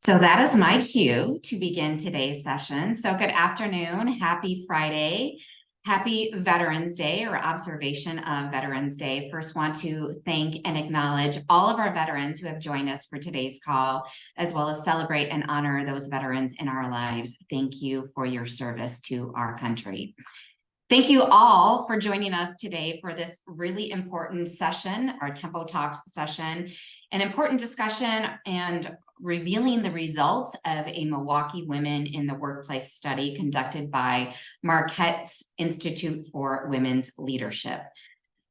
So that is my cue to begin today's session. So good afternoon, happy Friday, happy Veterans Day or observation of Veterans Day. First want to thank and acknowledge all of our veterans who have joined us for today's call, as well as celebrate and honor those veterans in our lives. Thank you for your service to our country. Thank you all for joining us today for this really important session, our Tempo Talks session, an important discussion and revealing the results of a Milwaukee Women in the Workplace study conducted by Marquette's Institute for Women's Leadership.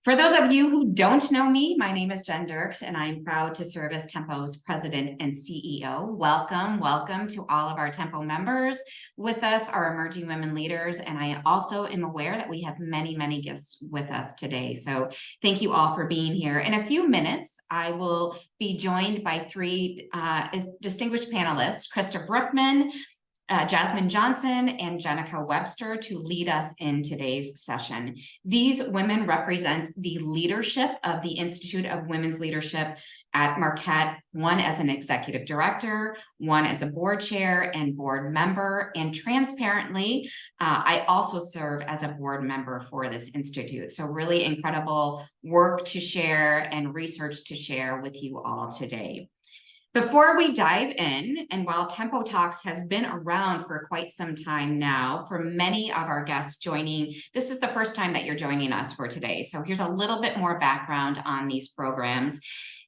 For those of you who don't know me, my name is Jen Dirks, and I'm proud to serve as Tempo's president and CEO. Welcome to all of our Tempo members with us, our emerging women leaders, and I also am aware that we have many guests with us today. So thank you all for being here. In a few minutes, I will be joined by three distinguished panelists, Krista Brookman, Jasmine Johnson, and Jenica Webster to lead us in today's session. These women represent the leadership of the Institute of Women's Leadership at Marquette, one as an executive director, one as a board chair and board member, and transparently, I also serve as a board member for this institute. So really incredible work to share and research to share with you all today. Before we dive in, and while Tempo Talks has been around for quite some time now, for many of our guests joining, this is the first time that you're joining us for today. So here's a little bit more background on these programs.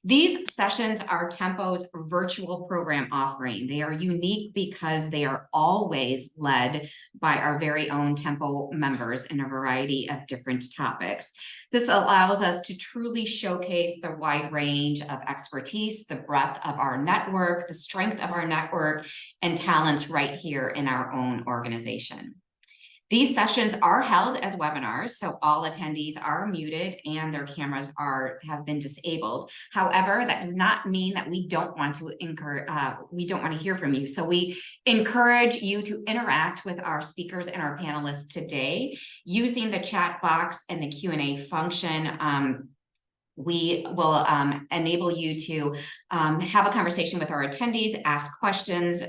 These sessions are Tempo's virtual program offering. They are unique because they are always led by our very own Tempo members in a variety of different topics. This allows us to truly showcase the wide range of expertise, the breadth of our network, the strength of our network, and talents right here in our own organization. These sessions are held as webinars, so all attendees are muted and their cameras have been disabled. However, that does not mean that we don't want to hear from you. So we encourage you to interact with our speakers and our panelists today using the chat box and the Q&A function. We will enable you to have a conversation with our attendees, ask questions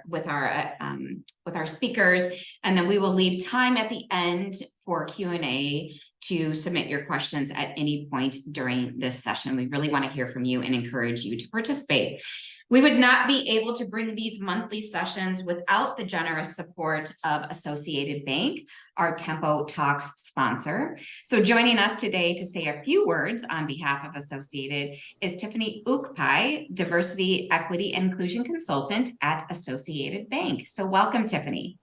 with our speakers, and then we will leave time at the end for Q&A to submit your questions at any point during this session. We really want to hear from you and encourage you to participate. We would not be able to bring these monthly sessions without the generous support of Associated Bank, our Tempo Talks sponsor. So joining us today to say a few words on behalf of Associated is Tiffany Ukpai, Diversity, Equity, and Inclusion Consultant at Associated Bank. So welcome, Tiffany.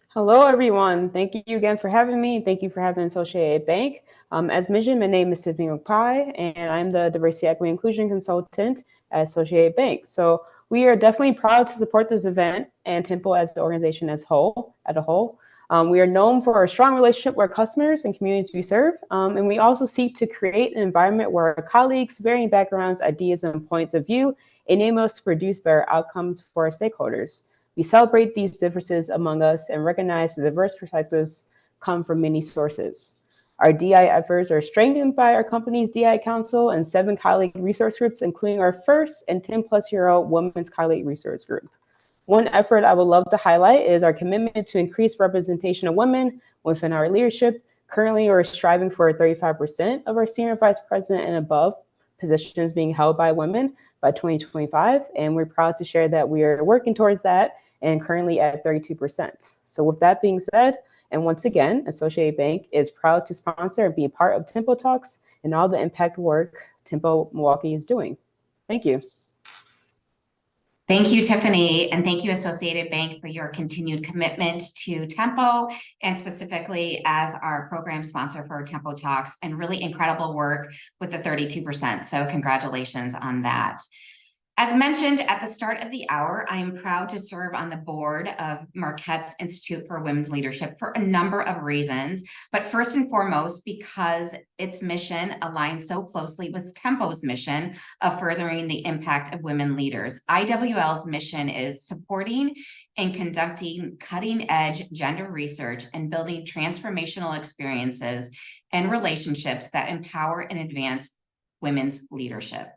Hello, everyone. Thank you again for having me. Thank you for having Associated Bank. As mentioned, my name is Tiffany Ukpai, and I'm the Diversity, Equity, and Inclusion Consultant at Associated Bank. So we are definitely proud to support this event and Tempo as the organization as a whole. We are known for our strong relationship with our customers and communities we serve, and we also seek to create an environment where our colleagues, varying backgrounds, ideas, and points of view enable us to produce better outcomes for our stakeholders. We celebrate these differences among us and recognize the diverse perspectives come from many sources. Our DI efforts are strengthened by our company's DI Council and 7 colleague resource groups, including our first and 10-plus-year-old Women's Colleague Resource Group. One effort I would love to highlight is our commitment to increase representation of women within our leadership. Currently, we're striving for 35% of our senior vice president and above positions being held by women by 2025, and we're proud to share that we are working towards that and currently at 32%. So with that being said, and once again, Associated Bank is proud to sponsor and be a part of Tempo Talks and all the impact work Tempo Milwaukee is doing. Thank you. Thank you, Tiffany, and thank you, Associated Bank, for your continued commitment to Tempo and specifically as our program sponsor for Tempo Talks, and really incredible work with the 32%. So congratulations on that. As mentioned at the start of the hour, I am proud to serve on the board of Marquette's Institute for Women's Leadership for a number of reasons, but first and foremost, because its mission aligns so closely with Tempo's mission of furthering the impact of women leaders. IWL's mission is supporting and conducting cutting-edge gender research and building transformational experiences and relationships that empower and advance women's leadership.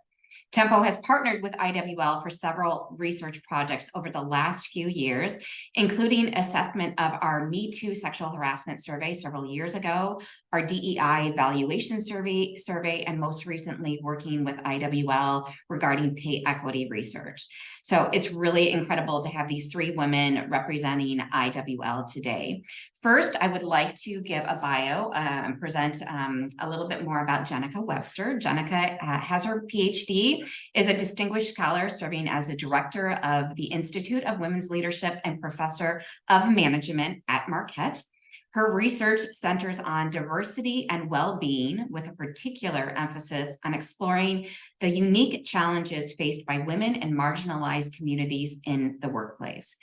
Tempo has partnered with IWL for several research projects over the last few years, including assessment of our Me Too sexual harassment survey several years ago, our DEI evaluation survey, and most recently working with IWL regarding pay equity research. So it's really incredible to have these three women representing IWL today. First, I would like to give a bio and present a little bit more about Jenica Webster. Jenica has her PhD, is a distinguished scholar serving as the director of the Institute of Women's Leadership and professor of management at Marquette. Her research centers on diversity and well-being, with a particular emphasis on exploring the unique challenges faced by women and marginalized communities in the workplace.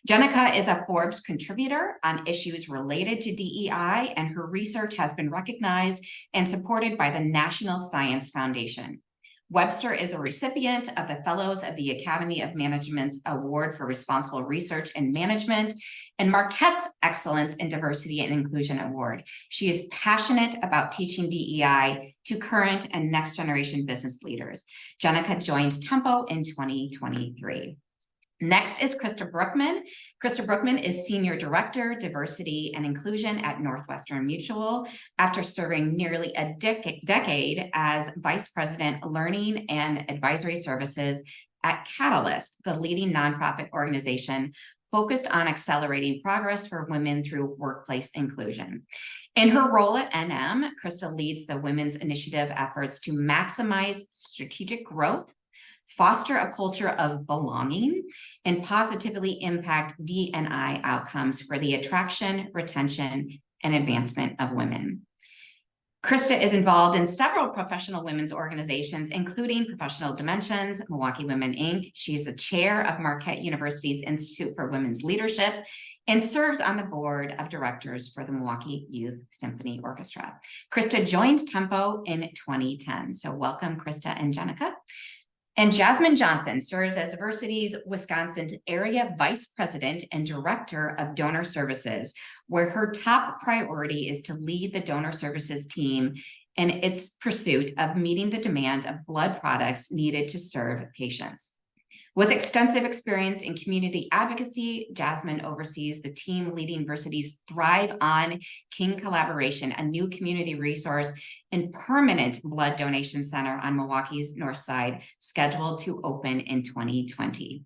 Jenica is a Forbes contributor on issues related to DEI, and her research has been recognized and supported by the National Science Foundation. Webster is a recipient of the Fellows of the Academy of Management's Award for Responsible Research and Management and Marquette's Excellence in Diversity and Inclusion Award. She is passionate about teaching DEI to current and next generation business leaders. Jenica joined Tempo in 2023. Next is Krista Brookman. Krista Brookman is Senior Director, Diversity and Inclusion at Northwestern Mutual. After serving nearly a decade as Vice President, Learning and Advisory Services at Catalyst, the leading nonprofit organization focused on accelerating progress for women through workplace inclusion. In her role at NM, Krista leads the Women's Initiative efforts to maximize strategic growth, foster a culture of belonging, and positively impact D&I outcomes for the attraction, retention, and advancement of women. Krista is involved in several professional women's organizations, including Professional Dimensions, Milwaukee Women, Inc. She is the chair of Marquette University's Institute for Women's Leadership and serves on the board of directors for the Milwaukee Youth Symphony Orchestra. Krista joined Tempo in 2010. So welcome, Krista and Jenica. And Jasmine Johnson serves as Versity's Wisconsin Area Vice President and Director of Donor Services, where her top priority is to lead the donor services team in its pursuit of meeting the demand of blood products needed to serve patients. With extensive experience in community advocacy, Jasmine oversees the team leading Versity's Thrive on King Collaboration, a new community resource and permanent blood donation center on Milwaukee's North Side, scheduled to open in 2020.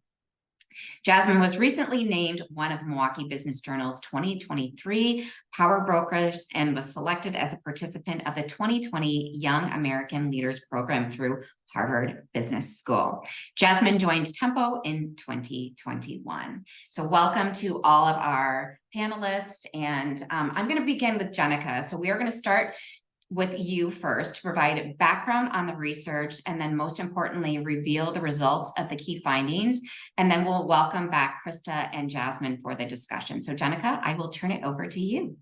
Jasmine was recently named one of Milwaukee Business Journal's 2023 Power Brokers and was selected as a participant of the 2020 Young American Leaders Program through Harvard Business School. Jasmine joined Tempo in 2021. So welcome to all of our panelists. And I'm going to begin with Jenica. So we are going to start with you first to provide background on the research, and then most importantly, reveal the results of the key findings. And then we'll welcome back Krista and Jasmine for the discussion. So Jenica, I will turn it over to you.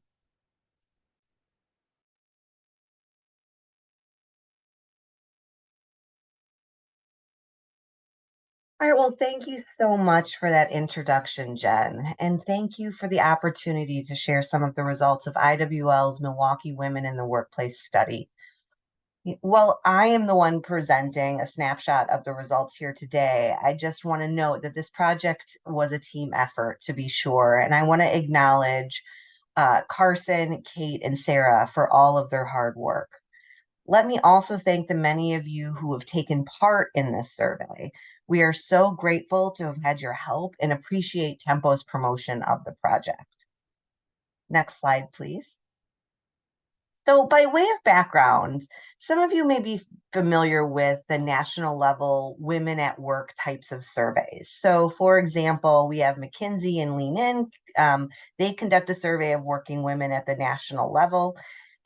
All right, well, thank you so much for that introduction, Jen. And thank you for the opportunity to share some of the results of IWL's Milwaukee Women in the Workplace study. Well, I am the one presenting a snapshot of the results here today. I just want to note that this project was a team effort, to be sure. And I want to acknowledge Carson, Kate, and Sarah for all of their hard work. Let me also thank the many of you who have taken part in this survey. We are so grateful to have had your help and appreciate Tempo's promotion of the project. Next slide, please. So by way of background, some of you may be familiar with the national level women at work types of surveys. So for example, we have McKinsey and Lean In. They conduct a survey of working women at the national level.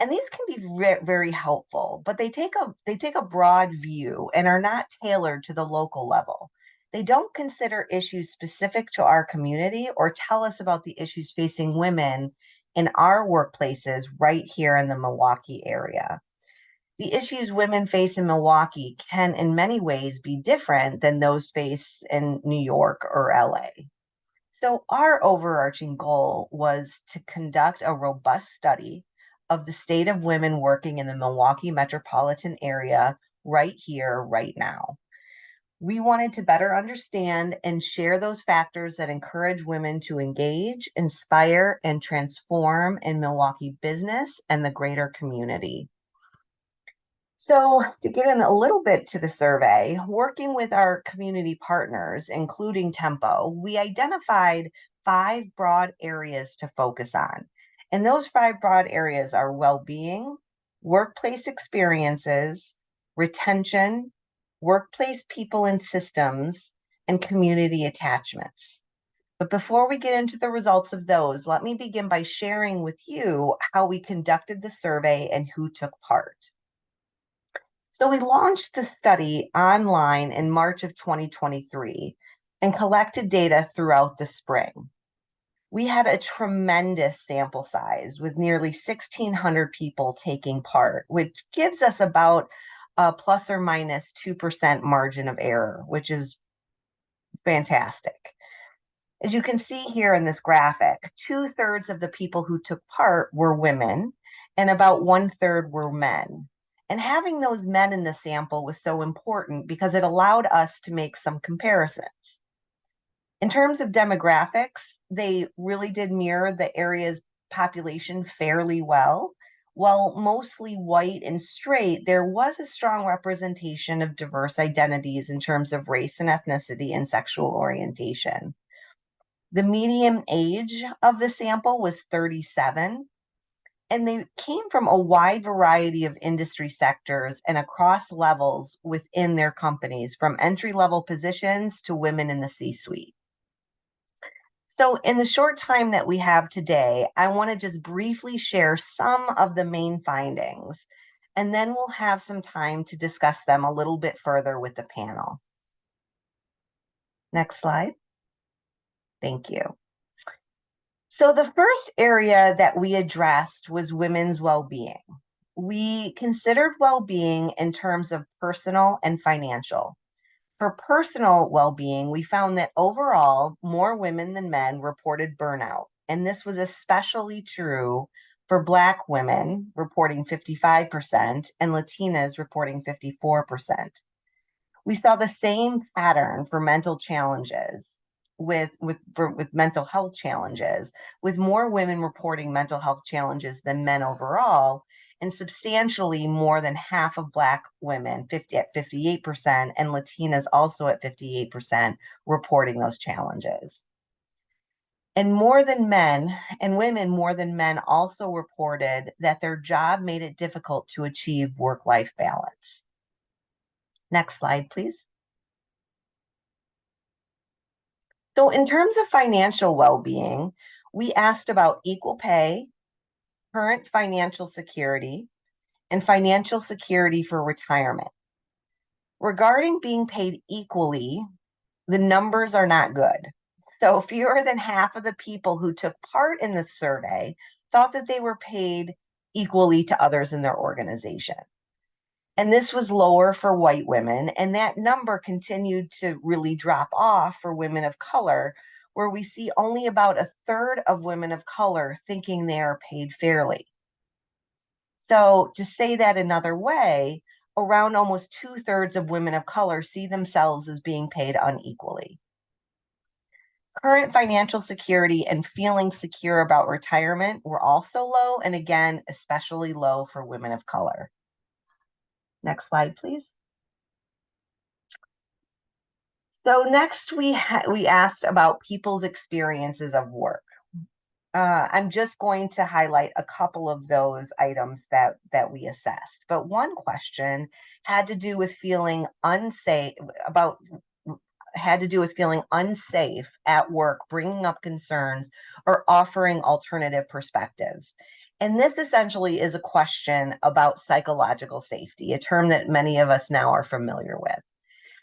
And these can be very helpful, but they take a broad view and are not tailored to the local level. They don't consider issues specific to our community or tell us about the issues facing women in our workplaces right here in the Milwaukee area. The issues women face in Milwaukee can in many ways be different than those faced in New York or LA. So our overarching goal was to conduct a robust study of the state of women working in the Milwaukee metropolitan area right here, right now. We wanted to better understand and share those factors that encourage women to engage, inspire, and transform in Milwaukee business and the greater community. So, to get in a little bit to the survey, working with our community partners, including Tempo, we identified 5 broad areas to focus on. And those 5 broad areas are well being, workplace experiences, retention, workplace people and systems, and community attachments. But before we get into the results of those, let me begin by sharing with you how we conducted the survey and who took part. So we launched the study online in March of 2023 and collected data throughout the spring. We had a tremendous sample size with nearly 1,600 people taking part, which gives us about a plus or minus 2% margin of error, which is fantastic. As you can see here in this graphic, 2/3 of the people who took part were women and about 1/3 were men. And having those men in the sample was so important because it allowed us to make some comparisons. In terms of demographics, they really did mirror the area's population fairly well. While mostly white and straight, there was a strong representation of diverse identities in terms of race and ethnicity and sexual orientation. The median age of the sample was 37, and they came from a wide variety of industry sectors and across levels within their companies, from entry-level positions to women in the C-suite. So in the short time that we have today, I want to just briefly share some of the main findings, and then we'll have some time to discuss them a little bit further with the panel. Next slide. Thank you. So the first area that we addressed was women's well-being. We considered well-being in terms of personal and financial. For personal well-being, we found that overall, more women than men reported burnout. And this was especially true for Black women, reporting 55%, and Latinas reporting 54%. We saw the same pattern for mental challenges with mental health challenges, with more women reporting mental health challenges than men overall, and substantially more than half of Black women, 58%, and Latinas also at 58%, reporting those challenges. And more than men, and women more than men also reported that their job made it difficult to achieve work-life balance. Next slide, please. So in terms of financial well-being, we asked about equal pay, current financial security, and financial security for retirement. Regarding being paid equally, the numbers are not good. So fewer than half of the people who took part in the survey thought that they were paid equally to others in their organization. And this was lower for white women, and that number continued to really drop off for women of color, where we see only about 1/3 of women of color thinking they are paid fairly. So to say that another way, around almost 2/3 of women of color see themselves as being paid unequally. Current financial security and feeling secure about retirement were also low, and again, especially low for women of color. Next slide, please. So next we asked about people's experiences of work. I'm just going to highlight a couple of those items that we assessed. But one question had to do with feeling unsafe at work, bringing up concerns or offering alternative perspectives. And this essentially is a question about psychological safety, a term that many of us now are familiar with.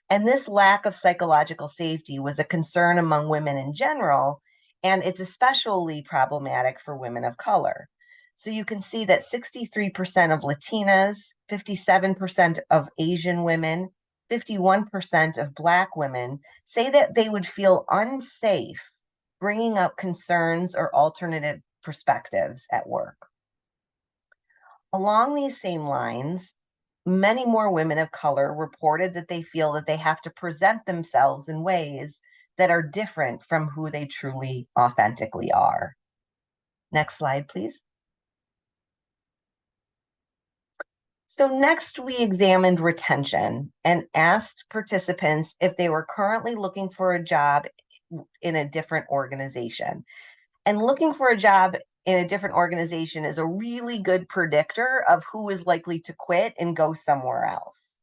And this lack of psychological safety was a concern among women in general, and it's especially problematic for women of color. So you can see that 63% of Latinas, 57% of Asian women, 51% of Black women say that they would feel unsafe bringing up concerns or alternative perspectives at work. Along these same lines, many more women of color reported that they feel that they have to present themselves in ways that are different from who they truly authentically are. Next slide, please. So next, we examined retention and asked participants if they were currently looking for a job in a different organization. And looking for a job in a different organization is a really good predictor of who is likely to quit and go somewhere else.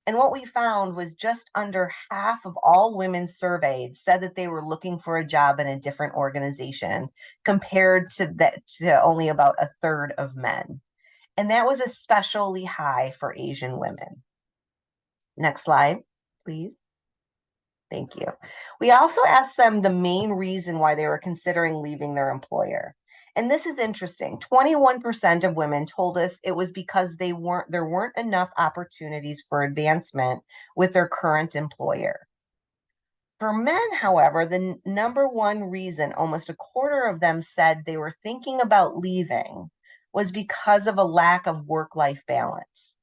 And what we found was just under half of all women surveyed said that they were looking for a job in a different organization, compared to only about a third of men. And that was especially high for Asian women. Next slide, please. Thank you. We also asked them the main reason why they were considering leaving their employer. And this is interesting. 21% of women told us it was because there weren't enough opportunities for advancement with their current employer. For men, however, the number one reason, almost a quarter of them said they were thinking about leaving, was because of a lack of work-life balance.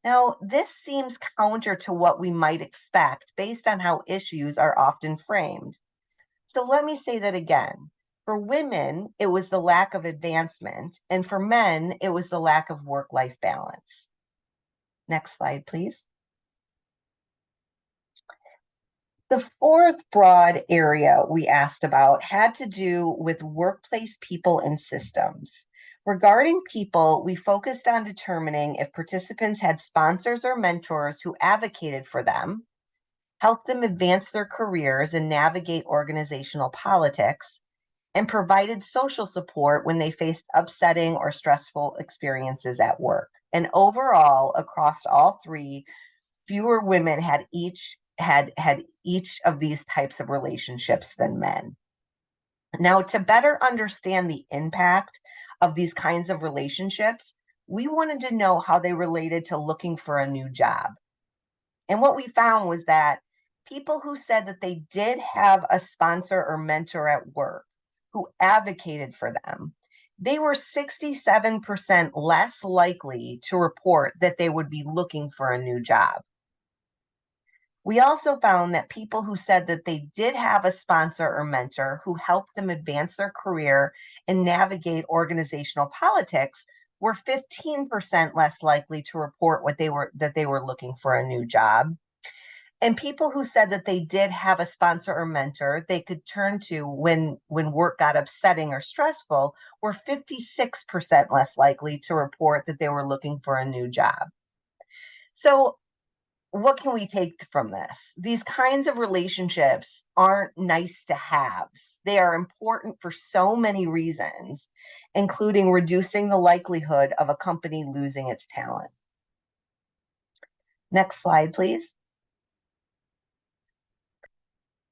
Now, this seems counter to what we might expect based on how issues are often framed. So let me say that again. For women, it was the lack of advancement, and for men, it was the lack of work-life balance. Next slide, please. The fourth broad area we asked about had to do with workplace people and systems. Regarding people, we focused on determining if participants had sponsors or mentors who advocated for them, helped them advance their careers and navigate organizational politics, and provided social support when they faced upsetting or stressful experiences at work. And overall, across all three, fewer women had each of these types of relationships than men. Now, to better understand the impact of these kinds of relationships, we wanted to know how they related to looking for a new job. And what we found was that people who said that they did have a sponsor or mentor at work who advocated for them, they were 67% less likely to report that they would be looking for a new job. We also found that people who said that they did have a sponsor or mentor who helped them advance their career and navigate organizational politics were 15% less likely to report that they were looking for a new job. And people who said that they did have a sponsor or mentor they could turn to when work got upsetting or stressful were 56% less likely to report that they were looking for a new job. So what can we take from this? These kinds of relationships aren't nice to haves. They are important for so many reasons, including reducing the likelihood of a company losing its talent. Next slide, please.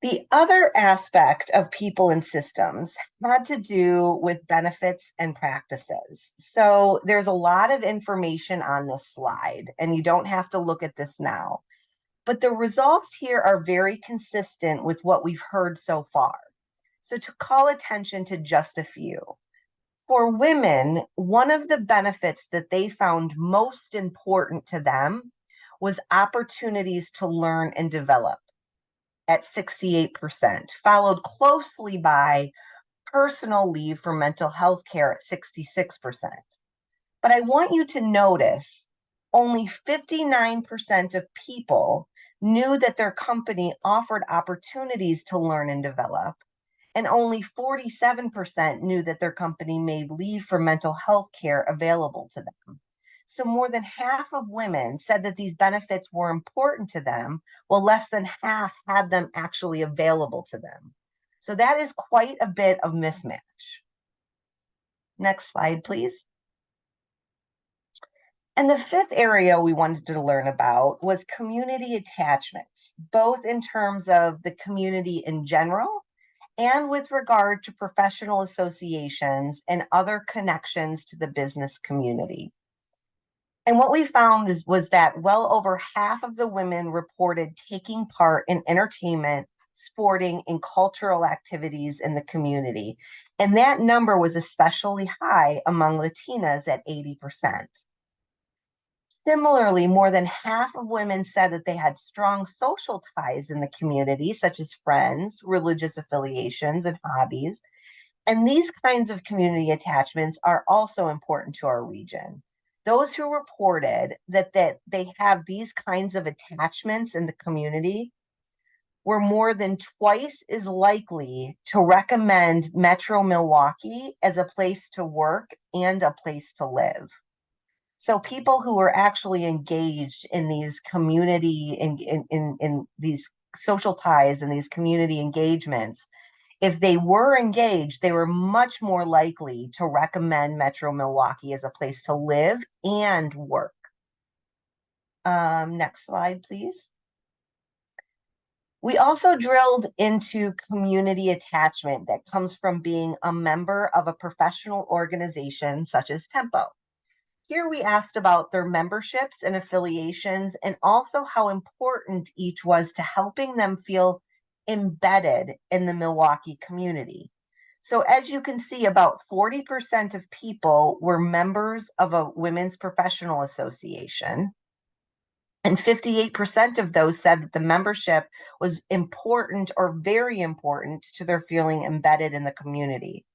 The other aspect of people and systems had to do with benefits and practices. So there's a lot of information on this slide, and you don't have to look at this now. But the results here are very consistent with what we've heard so far. So to call attention to just a few. For women, one of the benefits that they found most important to them was opportunities to learn and develop at 68%, followed closely by personal leave for mental health care at 66%. But I want you to notice only 59% of people knew that their company offered opportunities to learn and develop, and only 47% knew that their company made leave for mental health care available to them. So more than half of women said that these benefits were important to them, while less than half had them actually available to them. So that is quite a bit of mismatch. Next slide, please. And the fifth area we wanted to learn about was community attachments, both in terms of the community in general and with regard to professional associations and other connections to the business community. And what we found was that well over half of the women reported taking part in entertainment, sporting, and cultural activities in the community. And that number was especially high among Latinas at 80%. Similarly, more than half of women said that they had strong social ties in the community, such as friends, religious affiliations, and hobbies. And these kinds of community attachments are also important to our region. Those who reported that they have these kinds of attachments in the community were more than twice as likely to recommend Metro Milwaukee as a place to work and a place to live. So people who were actually engaged in these community in these social ties and these community engagements, if they were engaged, they were much more likely to recommend Metro Milwaukee as a place to live and work. Next slide, please. We also drilled into community attachment that comes from being a member of a professional organization such as Tempo. Here we asked about their memberships and affiliations, and also how important each was to helping them feel embedded in the Milwaukee community. So as you can see, about 40% of people were members of a women's professional association. And 58% of those said that the membership was important or very important to their feeling embedded in the community.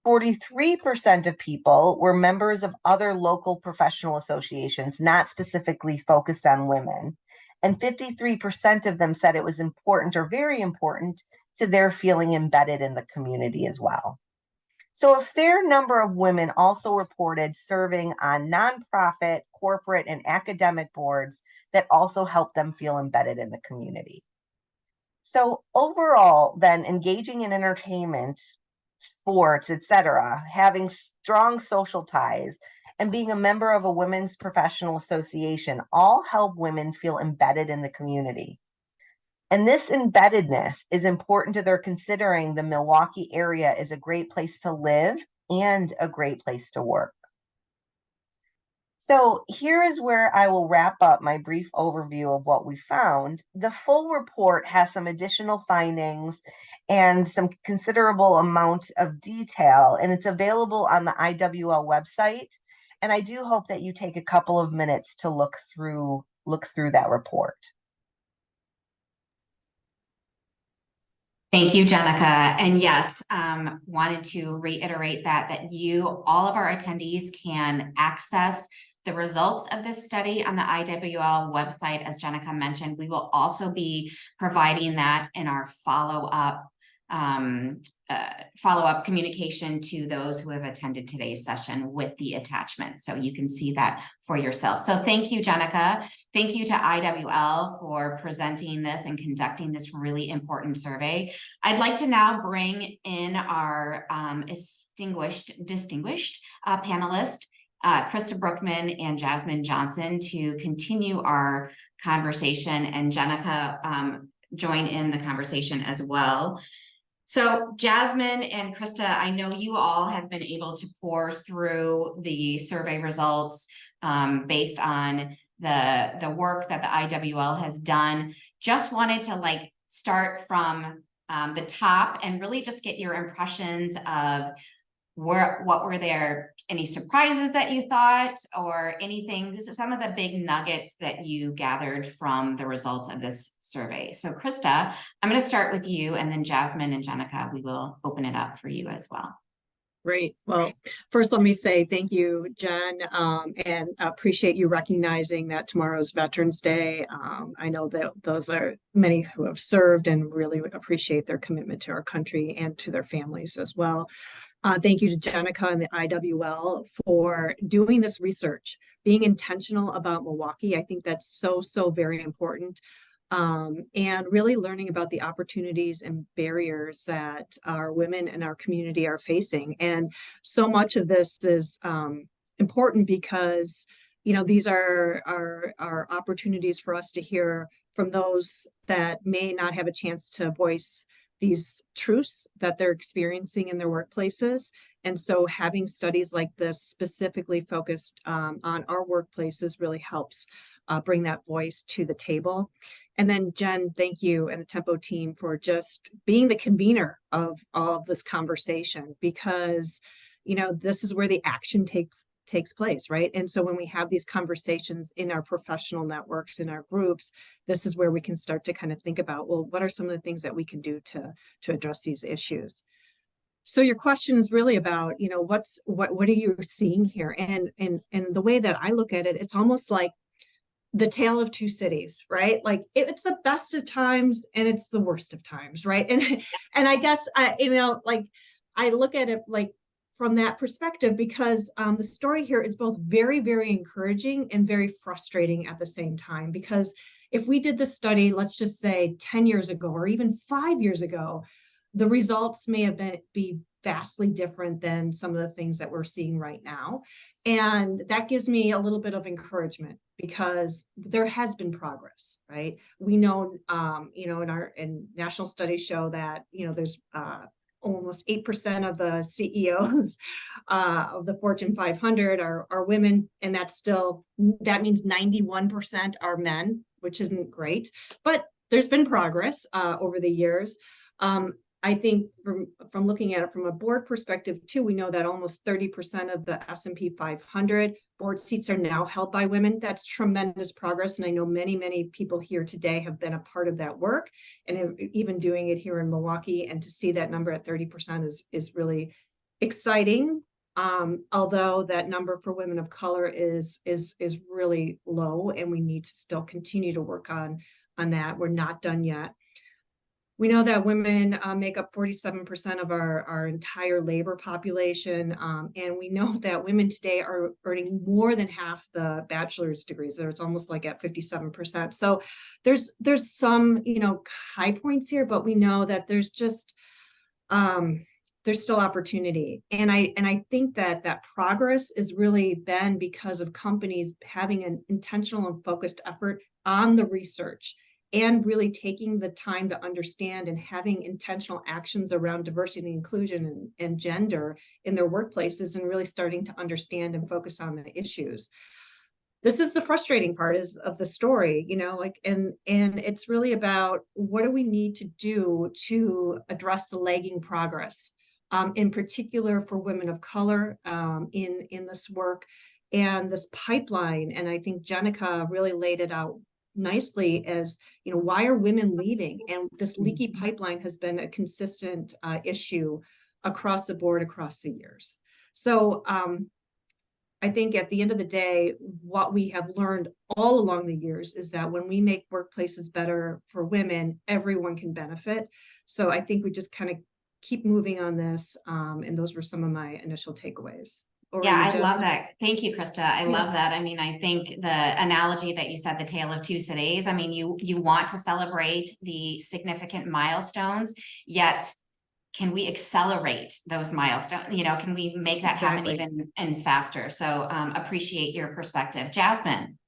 43% of people were members of other local professional associations, not specifically focused on women. And 53% of them said it was important or very important to their feeling embedded in the community as well. So a fair number of women also reported serving on nonprofit, corporate, and academic boards that also help them feel embedded in the community. So overall, then, engaging in entertainment, sports, etc., having strong social ties, and being a member of a women's professional association all help women feel embedded in the community. And this embeddedness is important to their considering the Milwaukee area is a great place to live and a great place to work. So here is where I will wrap up my brief overview of what we found. The full report has some additional findings and some considerable amount of detail, and it's available on the IWL website. And I do hope that you take a couple of minutes to look through that report. Thank you, Jenica. And yes, wanted to reiterate that all of our attendees can access the results of this study on the IWL website. As Jenica mentioned, we will also be providing that in our follow-up communication to those who have attended today's session with the attachment. So you can see that for yourself. So thank you, Jenica. Thank you to IWL for presenting this and conducting this really important survey. I'd like to now bring in our distinguished panelists, Krista Brookman and Jasmine Johnson, to continue our conversation, and Jenica join in the conversation as well. So Jasmine and Krista, I know you all have been able to pour through the survey results based on the work that the IWL has done. Just wanted to start from the top and really just get your impressions of what were there, any surprises that you thought, or anything, some of the big nuggets that you gathered from the results of this survey. So Krista, I'm going to start with you, and then Jasmine and Jenica, we will open it up for you as well. Great. Well, first, let me say thank you, Jen, and appreciate you recognizing that tomorrow's Veterans Day. I know that those are many who have served, and really appreciate their commitment to our country and to their families as well. Thank you to Jenica and the IWL for doing this research, being intentional about Milwaukee. I think that's so very important. And really learning about the opportunities and barriers that our women in our community are facing. And so much of this is important because, these are opportunities for us to hear from those that may not have a chance to voice these truths that they're experiencing in their workplaces. And so having studies like this specifically focused on our workplaces really helps bring that voice to the table. And then Jen, thank you and the Tempo team for just being the convener of all of this conversation, because, this is where the action takes takes place, right? And so when we have these conversations in our professional networks, in our groups, this is where we can start to kind of think about, well, what are some of the things that we can do to address these issues? So your question is really about, you know, what are you seeing here? And the way that I look at it, it's almost like the tale of two cities, right? Like it's the best of times and it's the worst of times, right? And I guess like I look at it like from that perspective, because the story here is both very, very encouraging and very frustrating at the same time. Because if we did this study, let's just say 10 years ago or even 5 years ago, the results may have be vastly different than some of the things that we're seeing right now. And that gives me a little bit of encouragement because there has been progress, right? We know, in national studies show that, there's almost 8% of the CEOs of the Fortune 500 are women, and that means 91% are men, which isn't great, but there's been progress over the years. I think from looking at it from a board perspective too, we know that almost 30% of the S&P 500 board seats are now held by women. That's tremendous progress. And I know many, many people here today have been a part of that work and even doing it here in Milwaukee. And to see that number at 30% is really exciting. Although that number for women of color is really low, and we need to still continue to work on that. We're not done yet. We know that women make up 47% of our entire labor population. And we know that women today are earning more than half the bachelor's degrees. It's almost like at 57%. So there's some, high points here, but we know that there's just, there's still opportunity. And I think that progress has really been because of companies having an intentional and focused effort on the research and really taking the time to understand and having intentional actions around diversity and inclusion and gender in their workplaces, and really starting to understand and focus on the issues. This is the frustrating part of the story, and it's really about what do we need to do to address the lagging progress, in particular for women of color in this work and this pipeline. And I think Jenica really laid it out nicely as, why are women leaving? And this leaky pipeline has been a consistent issue across the board, across the years. So I think at the end of the day, what we have learned all along the years is that when we make workplaces better for women, everyone can benefit. So I think we just kind of keep moving on this. And those were some of my initial takeaways. Yeah, I love that. Thank you, Krista. I love that. I mean, I think the analogy that you said, the tale of two cities, I mean, you want to celebrate the significant milestones, yet can we accelerate those milestones? Can we make that happen even and faster? So appreciate your perspective. Jasmine.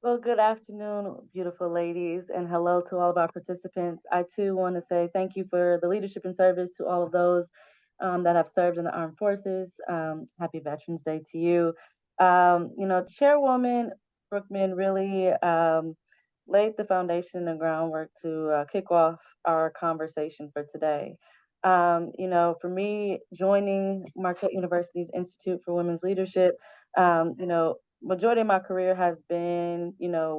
Well, good afternoon, beautiful ladies, and hello to all of our participants. I too want to say thank you for the leadership and service to all of those that have served in the armed forces. Happy Veterans Day to you. Chairwoman Brookman really laid the foundation and groundwork to kick off our conversation for today. For me, joining Marquette University's Institute for Women's Leadership, majority of my career has been,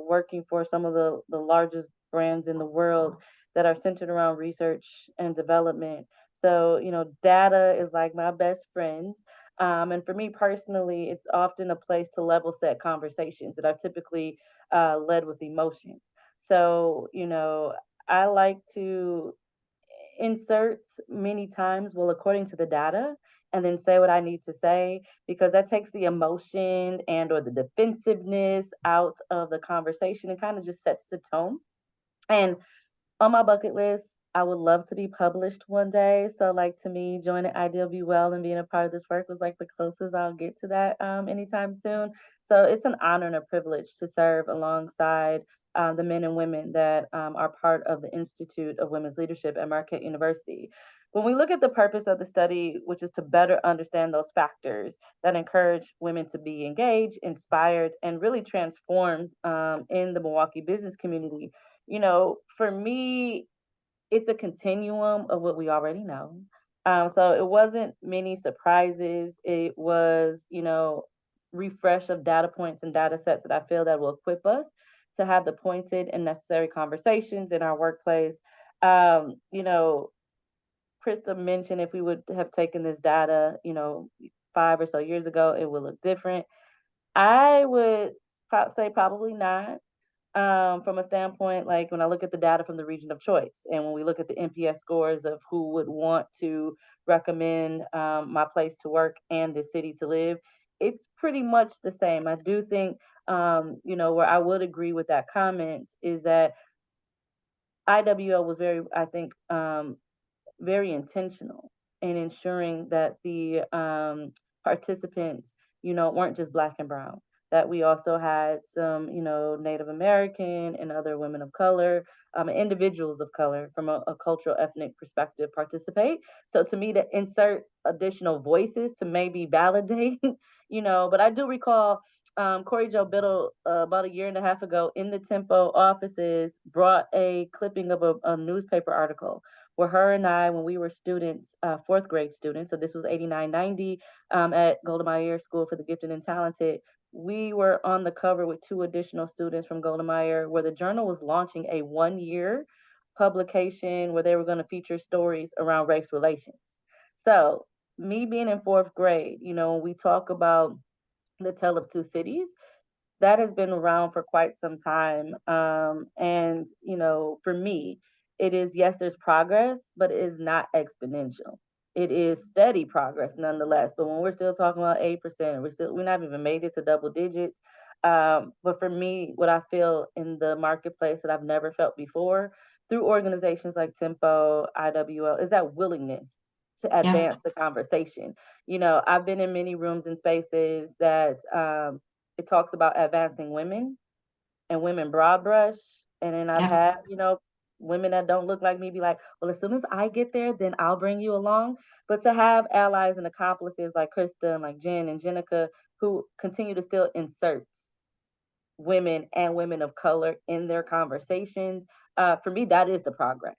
working for some of the largest brands in the world that are centered around research and development. So, data is like my best friend. And for me personally, it's often a place to level set conversations that are typically led with emotion. So, I like to insert many times, well, according to the data, and then say what I need to say, because that takes the emotion and or the defensiveness out of the conversation and kind of just sets the tone. And on my bucket list, I would love to be published one day. So like to me, joining IWL and being a part of this work was like the closest I'll get to that anytime soon. So it's an honor and a privilege to serve alongside the men and women that are part of the Institute of Women's Leadership at Marquette University. When we look at the purpose of the study, which is to better understand those factors that encourage women to be engaged, inspired, and really transformed in the Milwaukee business community, for me, it's a continuum of what we already know. So it wasn't many surprises. It was, refresh of data points and data sets that I feel that will equip us to have the pointed and necessary conversations in our workplace. Um, you know, Krista mentioned if we would have taken this data, 5 or so years ago, it would look different. I would say probably not. From a standpoint, like when I look at the data from the region of choice, and when we look at the NPS scores of who would want to recommend my place to work and the city to live, it's pretty much the same. I do think, where I would agree with that comment is that IWL was very, I think, very intentional in ensuring that the participants, weren't just Black and brown, that we also had some, Native American and other women of color, individuals of color from a cultural ethnic perspective participate. So to me, to insert additional voices to maybe validate, but I do recall Corey Joe Biddle about a year and a half ago in the Tempo offices brought a clipping of a newspaper article where her and I, when we were students, fourth grade students, so this was 89, 90, at Golda Meir School for the Gifted and Talented, we were on the cover with two additional students from Golda Meir, where the journal was launching a 1-year publication where they were going to feature stories around race relations. So me being in fourth grade, we talk about the Tale of Two Cities, that has been around for quite some time. And, for me, it is, yes, there's progress, but it is not exponential. It is steady progress nonetheless. But when we're still talking about 8%, we're not even made it to double digits. But for me, what I feel in the marketplace that I've never felt before through organizations like Tempo, IWL, is that willingness to Yeah. advance the conversation. I've been in many rooms and spaces that it talks about advancing women and women broad brush. And then I've Yeah. had, women that don't look like me be like, well, as soon as I get there, then I'll bring you along. But to have allies and accomplices like Krista and like Jen and Jenica who continue to still insert women and women of color in their conversations, for me, that is the progress.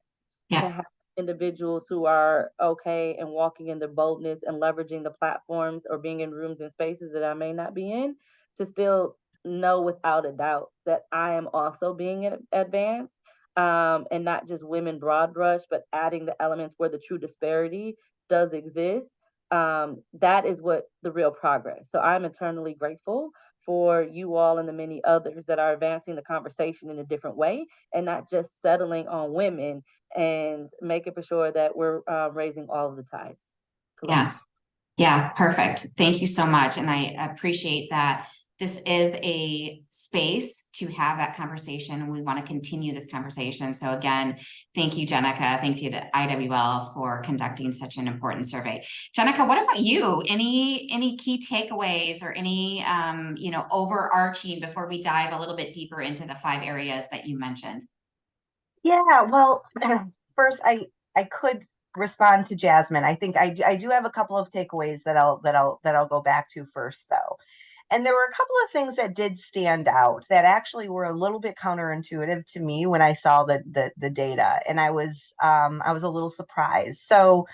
To Yeah. have individuals who are okay and walking in their boldness and leveraging the platforms or being in rooms and spaces that I may not be in, to still know without a doubt that I am also being advanced, and not just women broad brush, but adding the elements where the true disparity does exist. That is what the real progress. So I'm eternally grateful for you all and the many others that are advancing the conversation in a different way and not just settling on women, and making for sure that we're raising all of the tides. Yeah. Yeah, perfect. Thank you so much. And I appreciate that this is a space to have that conversation. We want to continue this conversation. So again, thank you, Jenica. Thank you to IWL for conducting such an important survey. Jenica, what about you? Any key takeaways or any overarching before we dive a little bit deeper into the 5 areas that you mentioned? Yeah, well, first I could respond to Jasmine. I think I do have a couple of takeaways that I'll go back to first though. And there were a couple of things that did stand out that actually were a little bit counterintuitive to me when I saw the data, and I was a little surprised. So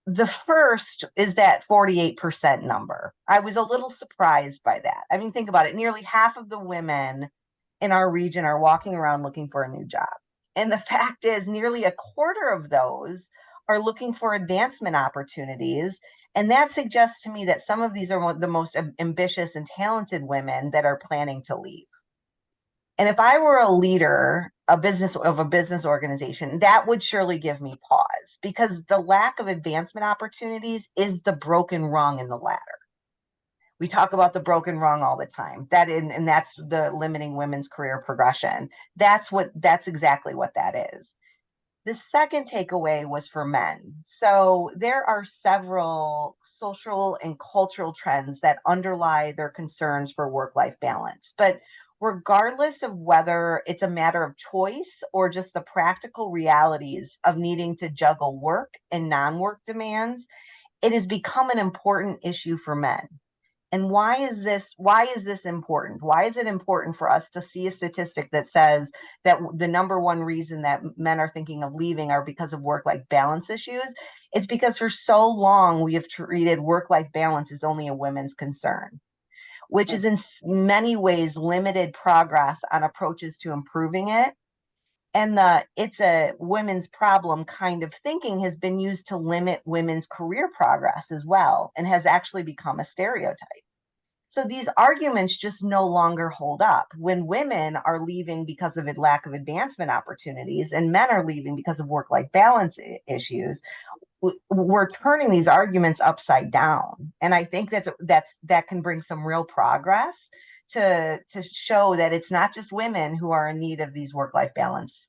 the first is that 48% number. I was a little surprised by that. I mean, think about it. Nearly half of the women in our region are walking around looking for a new job. And the fact is, nearly a quarter of those are looking for advancement opportunities. And that suggests to me that some of these are the most ambitious and talented women that are planning to leave. And if I were a leader, a business organization, that would surely give me pause, because the lack of advancement opportunities is the broken rung in the ladder. We talk about the broken rung all the time. And that's the limiting women's career progression. That's exactly what that is. The second takeaway was for men. So there are several social and cultural trends that underlie their concerns for work-life balance. But regardless of whether it's a matter of choice or just the practical realities of needing to juggle work and non-work demands, it has become an important issue for men. And why is this important? Why is it important for us to see a statistic that says that the number one reason that men are thinking of leaving are because of work-life balance issues? It's because for so long we have treated work-life balance as only a women's concern, which is in many ways limited progress on approaches to improving it. And it's a women's problem kind of thinking has been used to limit women's career progress as well, and has actually become a stereotype. So these arguments just no longer hold up when women are leaving because of a lack of advancement opportunities and men are leaving because of work-life balance issues. We're turning these arguments upside down, and I think that can bring some real progress to show that it's not just women who are in need of these work-life balance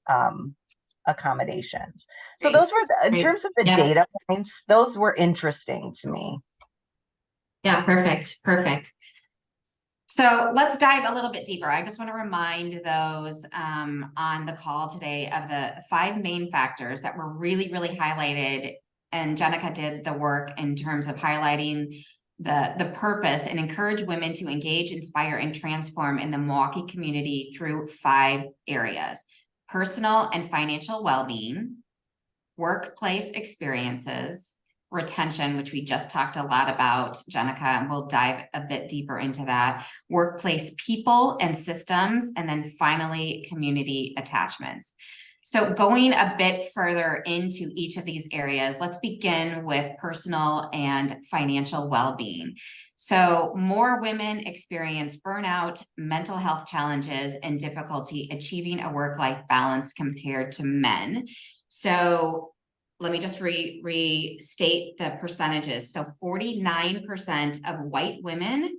accommodations. So those were, in terms of the data points, those were interesting to me. Yeah, perfect. So let's dive a little bit deeper. I just want to remind those on the call today of the 5 main factors that were really, really highlighted. And Jenica did the work in terms of highlighting the purpose and encourage women to engage, inspire, and transform in the Milwaukee community through 5 areas: personal and financial well-being, workplace experiences, retention, which we just talked a lot about, Jenica, and we'll dive a bit deeper into that, workplace people and systems, and then finally, community attachments. So going a bit further into each of these areas, let's begin with personal and financial well-being. So more women experience burnout, mental health challenges, and difficulty achieving a work-life balance compared to men. So let me just restate the percentages. So 49% of white women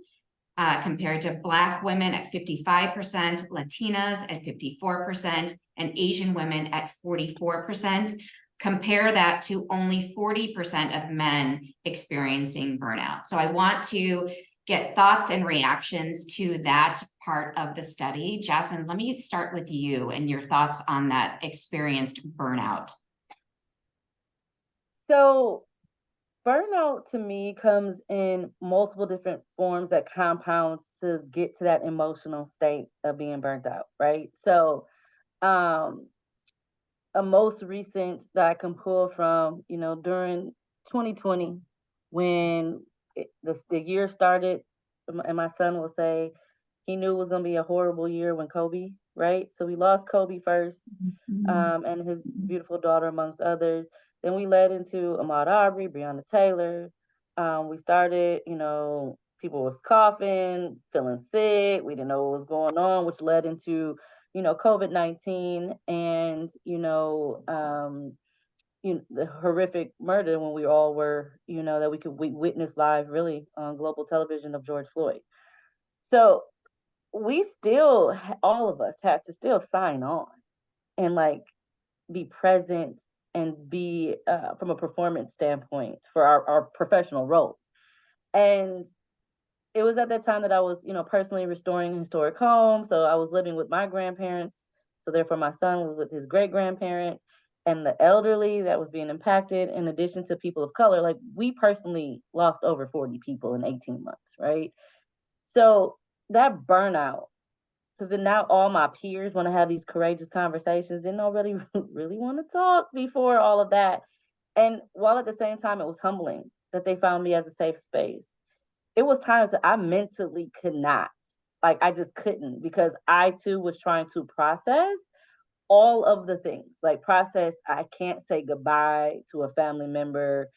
compared to Black women at 55%, Latinas at 54%, and Asian women at 44%. Compare that to only 40% of men experiencing burnout. So I want to get thoughts and reactions to that part of the study. Jasmine, let me start with you and your thoughts on that experienced burnout. So burnout to me comes in multiple different forms that compounds to get to that emotional state of being burnt out, right? So a most recent that I can pull from, during 2020, when the year started, and my son will say he knew it was going to be a horrible year when Kobe, right? So we lost Kobe first, and his beautiful daughter, amongst others. Then we led into Ahmaud Arbery, Breonna Taylor. We started, people was coughing, feeling sick. We didn't know what was going on, which led into, COVID-19 and, the horrific murder when we all were, that we witness live really on global television of George Floyd. So we still, all of us had to still sign on and be present and be from a performance standpoint for our professional roles. And it was at that time that I was, personally restoring historic homes. So I was living with my grandparents. So therefore my son was with his great grandparents and the elderly that was being impacted, in addition to people of color. Like, we personally lost over 40 people in 18 months, right? So that burnout, because then now all my peers want to have these courageous conversations. They don't really want to talk before all of that. And while at the same time, it was humbling that they found me as a safe space. It was times that I mentally could not, I just couldn't, because I too was trying to process all of the things, I can't say goodbye to a family member.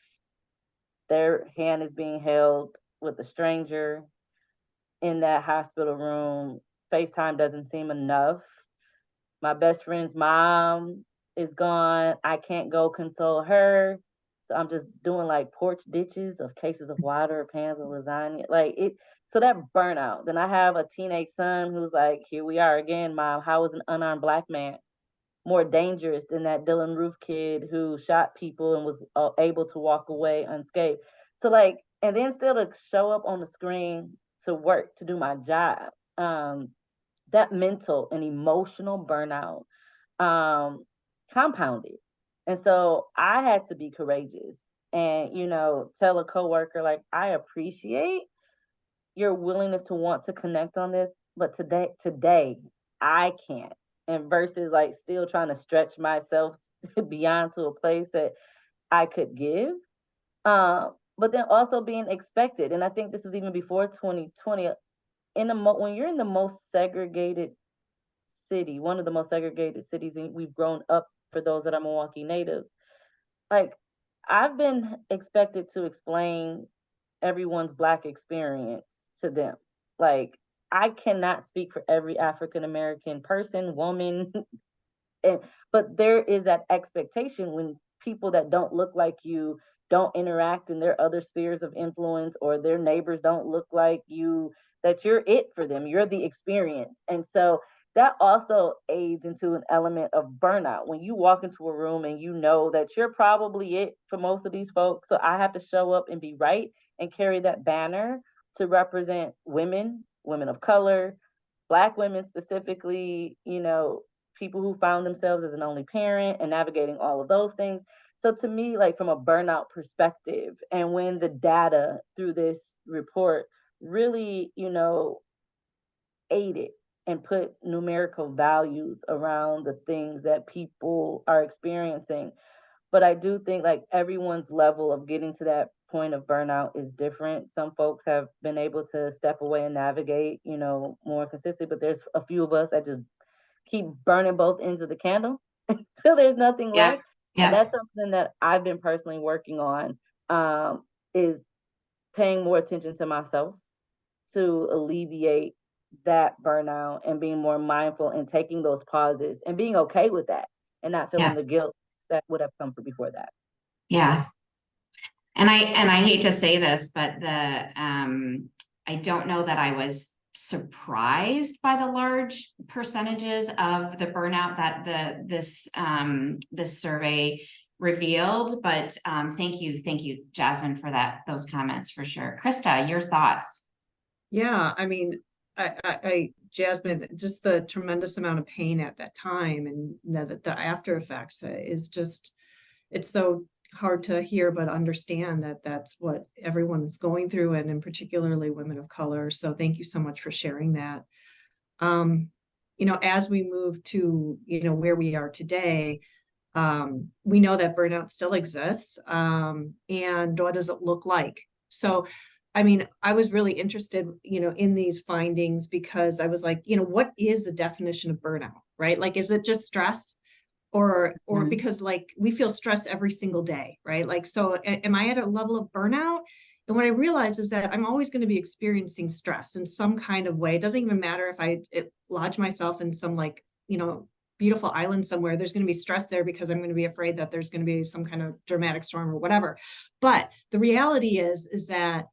Their hand is being held with a stranger in that hospital room. FaceTime doesn't seem enough. My best friend's mom is gone. I can't go console her. So I'm just doing porch ditches of cases of water, pans of lasagna. So that burnout. Then I have a teenage son who's like, here we are again, Mom. How is an unarmed Black man more dangerous than that Dylan Roof kid who shot people and was able to walk away unscathed? So and then still to show up on the screen to work, to do my job. That mental and emotional burnout compounded. And so I had to be courageous and, tell a coworker, I appreciate your willingness to want to connect on this, but today I can't. And versus like still trying to stretch myself beyond to a place that I could give. But then also being expected. And I think this was even before 2020. When you're in the most segregated city, one of the most segregated cities, and we've grown up for those that are Milwaukee natives, like I've been expected to explain everyone's Black experience to them. Like I cannot speak for every African American person, woman, and but there is that expectation when people that don't look like you don't interact in their other spheres of influence, or their neighbors don't look like you, that you're it for them, you're the experience. And so that also aids into an element of burnout when you walk into a room and you know that you're probably it for most of these folks, so I have to show up and be right and carry that banner to represent women of color, Black women specifically, people who found themselves as an only parent and navigating all of those things. So to me, like from a burnout perspective, and when the data through this report really, aided and put numerical values around the things that people are experiencing. But I do think like everyone's level of getting to that point of burnout is different. Some folks have been able to step away and navigate, more consistently, but there's a few of us that just keep burning both ends of the candle until there's nothing Yeah. left. Yeah. And that's something that I've been personally working on, is paying more attention to myself to alleviate that burnout, and being more mindful and taking those pauses and being okay with that and not feeling Yeah. the guilt that would have come from before that. Yeah. And I hate to say this, but I don't know that I was surprised by the large percentages of the burnout that this survey revealed. But thank you, Jasmine, for those comments for sure. Krista, your thoughts? Yeah, I mean, Jasmine, just the tremendous amount of pain at that time, and the after effects is just, it's so hard to hear, but understand that that's what everyone's going through, and particularly women of color. So thank you so much for sharing that. As we move to, where we are today, we know that burnout still exists. And what does it look like? So I mean, I was really interested, in these findings, because I was like, what is the definition of burnout, right? Like, is it just stress, or because like we feel stress every single day, right? Like, so am I at a level of burnout? And what I realized is that I'm always going to be experiencing stress in some kind of way. It doesn't even matter if I lodge myself in some beautiful island somewhere, there's going to be stress there because I'm going to be afraid that there's going to be some kind of dramatic storm or whatever. But the reality is that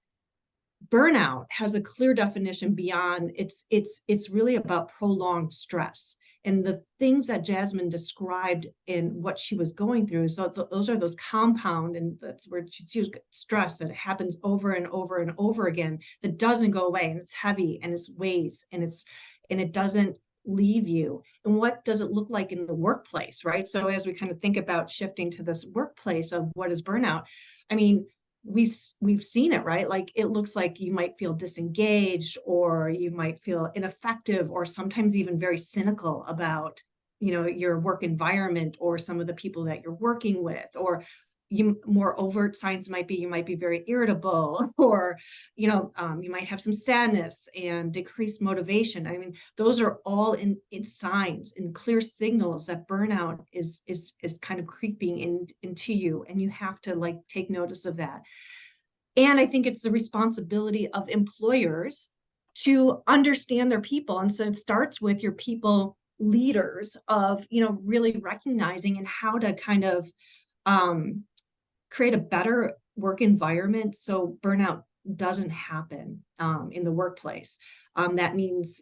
burnout has a clear definition beyond it's really about prolonged stress. And the things that Jasmine described in what she was going through is those are those compound, and that's where she's used stress that happens over and over and over again, that doesn't go away, and it's heavy, and it's weighs, and it doesn't leave you. And what does it look like in the workplace, right? So as we kind of think about shifting to this workplace of what is burnout, I mean, we've seen it, right? Like it looks like you might feel disengaged, or you might feel ineffective, or sometimes even very cynical about, your work environment or some of the people that you're working with. Or more overt signs might be you might be very irritable, or you might have some sadness and decreased motivation. I mean, those are all in signs and clear signals that burnout is kind of creeping into you, and you have to take notice of that. And I think it's the responsibility of employers to understand their people. And so it starts with your people leaders of really recognizing and how to kind of create a better work environment so burnout doesn't happen in the workplace. That means,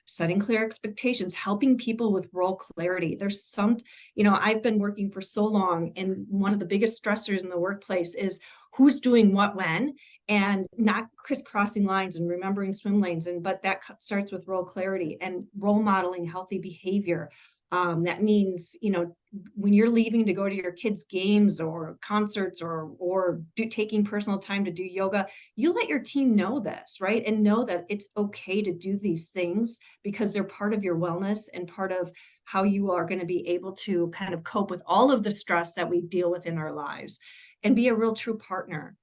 setting clear expectations, helping people with role clarity. There's some, I've been working for so long, and one of the biggest stressors in the workplace is who's doing what when, and not crisscrossing lines and remembering swim lanes. But that starts with role clarity and role modeling healthy behavior. That means, when you're leaving to go to your kids' games or concerts or taking personal time to do yoga, you let your team know this, right? And know that it's okay to do these things because they're part of your wellness and part of how you are going to be able to kind of cope with all of the stress that we deal with in our lives and be a real true partner.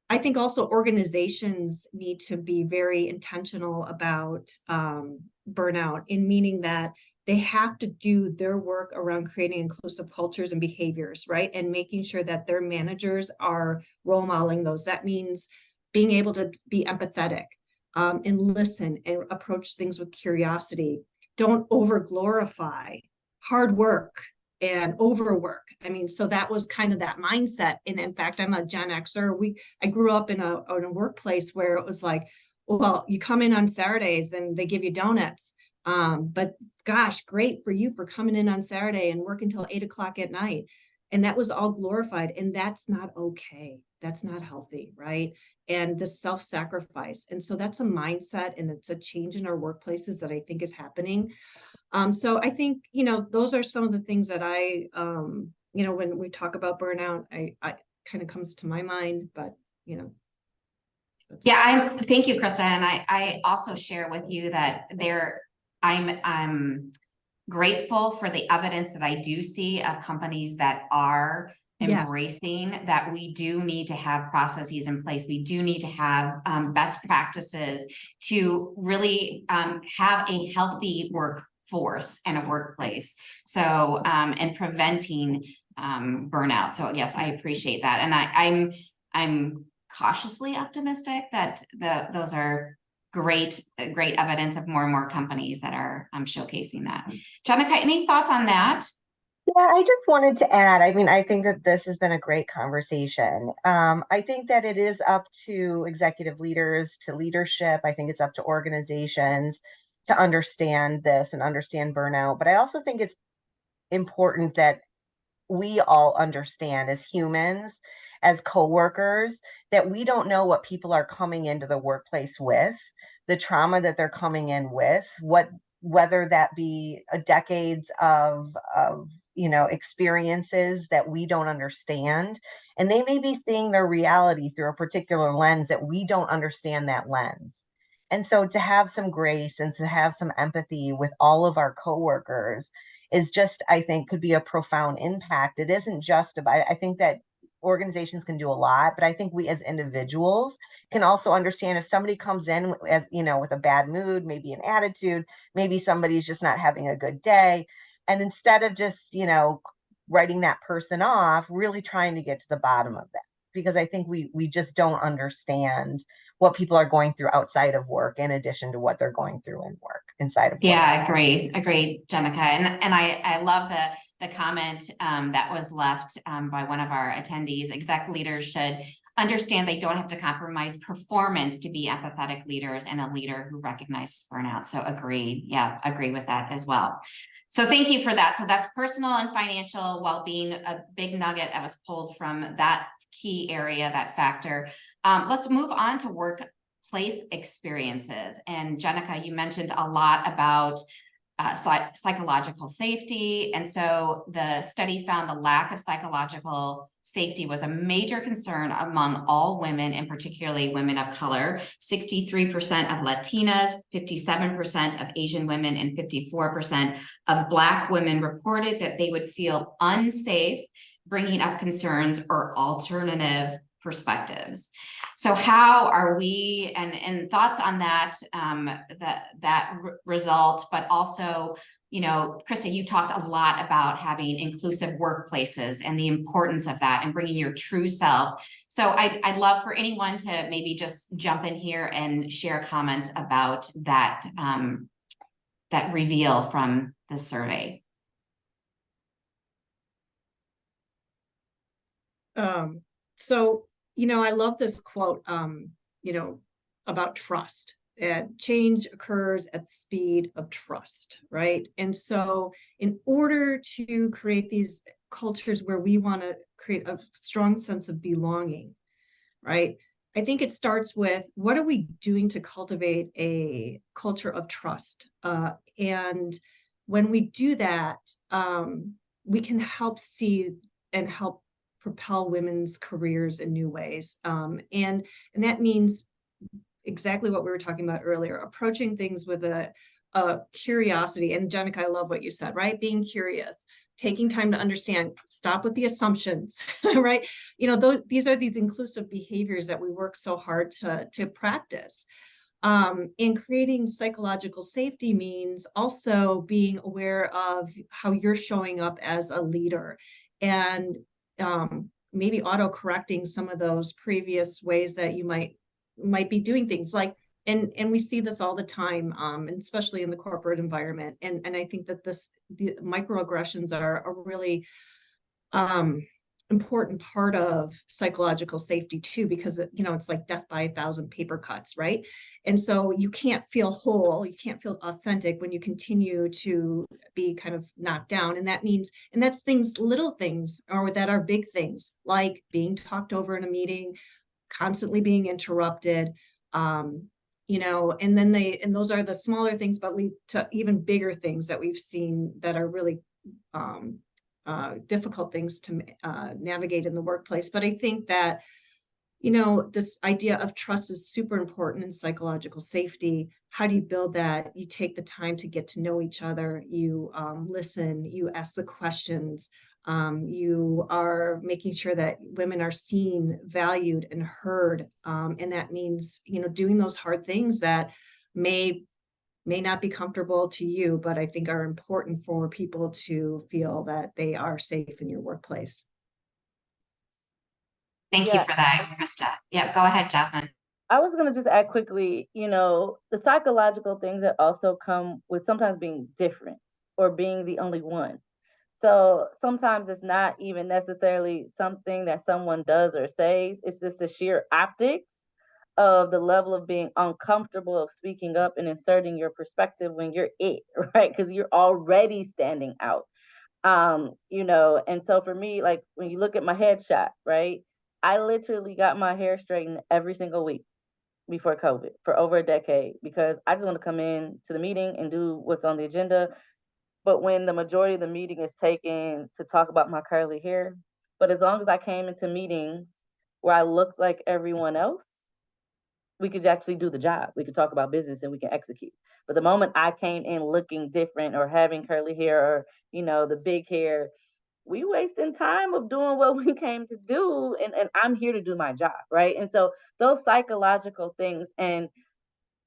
I think also organizations need to be very intentional about burnout, in meaning that they have to do their work around creating inclusive cultures and behaviors, right? And making sure that their managers are role modeling those. That means being able to be empathetic and listen and approach things with curiosity. Don't over glorify hard work and overwork. I mean, so that was kind of that mindset. And in fact, I'm a Gen Xer. I grew up in a workplace where it was like, well, you come in on Saturdays and they give you donuts. But gosh, great for you for coming in on Saturday and work until 8 o'clock at night. And that was all glorified. And that's not okay. That's not healthy, right? And the self-sacrifice. And so that's a mindset, and it's a change in our workplaces that I think is happening. So I think, those are some of the things that I, when we talk about burnout, I kind of comes to my mind, but, Yeah, thank you, Krista. And I also share with you that I'm grateful for the evidence that I do see of companies that are embracing that we do need to have processes in place. We do need to have best practices to really have a healthy workforce and a workplace. So, and preventing burnout. So yes, I appreciate that. And I'm cautiously optimistic that those are great evidence of more and more companies that are showcasing that. Jenica, any thoughts on that? Yeah, I just wanted to add, I mean, I think that this has been a great conversation. I think that it is up to executive leaders, to leadership. I think it's up to organizations to understand this and understand burnout. But I also think it's important that we all understand as humans, as coworkers, that we don't know what people are coming into the workplace with, the trauma that they're coming in with, whether that be decades of experiences that we don't understand. And they may be seeing their reality through a particular lens that we don't understand that lens. And so to have some grace and to have some empathy with all of our coworkers is just, I think, could be a profound impact. It isn't just about, I think that organizations can do a lot, but I think we as individuals can also understand if somebody comes in as, with a bad mood, maybe an attitude, maybe somebody's just not having a good day. And instead of just, writing that person off, really trying to get to the bottom of that. Because I think we just don't understand what people are going through outside of work, in addition to what they're going through in work, inside of work. Yeah, agree, Jenica. And I love the comment that was left by one of our attendees. Exec leaders should understand they don't have to compromise performance to be empathetic leaders and a leader who recognizes burnout. So agree with that as well. So thank you for that. So that's personal and financial well-being, a big nugget that was pulled from that key area, that factor. Let's move on to workplace experiences. And Jenica, you mentioned a lot about psychological safety. And so the study found the lack of psychological safety was a major concern among all women, and particularly women of color. 63% of Latinas, 57% of Asian women, and 54% of Black women reported that they would feel unsafe bringing up concerns or alternative perspectives. So how are we, and thoughts on that, that result, but also, Krista, you talked a lot about having inclusive workplaces and the importance of that and bringing your true self. So I'd love for anyone to maybe just jump in here and share comments about that, that reveal from the survey. So, I love this quote, about trust. change occurs at the speed of trust, right? And so in order to create these cultures where we want to create a strong sense of belonging, right? I think it starts with, what are we doing to cultivate a culture of trust? And when we do that, we can help see and help propel women's careers in new ways. And that means exactly what we were talking about earlier, approaching things with a curiosity. And Jenica, I love what you said, right? Being curious, taking time to understand, stop with the assumptions, right? You know, these are these inclusive behaviors that we work so hard to practice. And creating psychological safety means also being aware of how you're showing up as a leader, and maybe auto-correcting some of those previous ways that you might be doing things, like, and we see this all the time, and especially in the corporate environment. And I think that the microaggressions are a really important part of psychological safety too, because it's like death by 1,000 paper cuts, right? And so you can't feel whole, you can't feel authentic when you continue to be kind of knocked down. And that means, and that's things, little things, or that are big things, like being talked over in a meeting, constantly being interrupted, and then and those are the smaller things, but lead to even bigger things that we've seen that are really difficult things to navigate in the workplace. But I think that, this idea of trust is super important in psychological safety. How do you build that? You take the time to get to know each other. You listen, you ask the questions. You are making sure that women are seen, valued, and heard. And that means, doing those hard things that may not be comfortable to you, but I think are important for people to feel that they are safe in your workplace. Thank you for that, Krista. Yep, go ahead, Jasmine. I was going to just add quickly, the psychological things that also come with sometimes being different or being the only one. So sometimes it's not even necessarily something that someone does or says. It's just the sheer optics of the level of being uncomfortable of speaking up and inserting your perspective when you're right? Because you're already standing out. And so for me, like when you look at my headshot, right? I literally got my hair straightened every single week before COVID for over a decade, because I just want to come in to the meeting and do what's on the agenda. But when the majority of the meeting is taken to talk about my curly hair, but as long as I came into meetings where I looked like everyone else, we could actually do the job. We could talk about business and we can execute. But the moment I came in looking different or having curly hair or, the big hair, we wasting time of doing what we came to do. And I'm here to do my job, right? And so those psychological things, and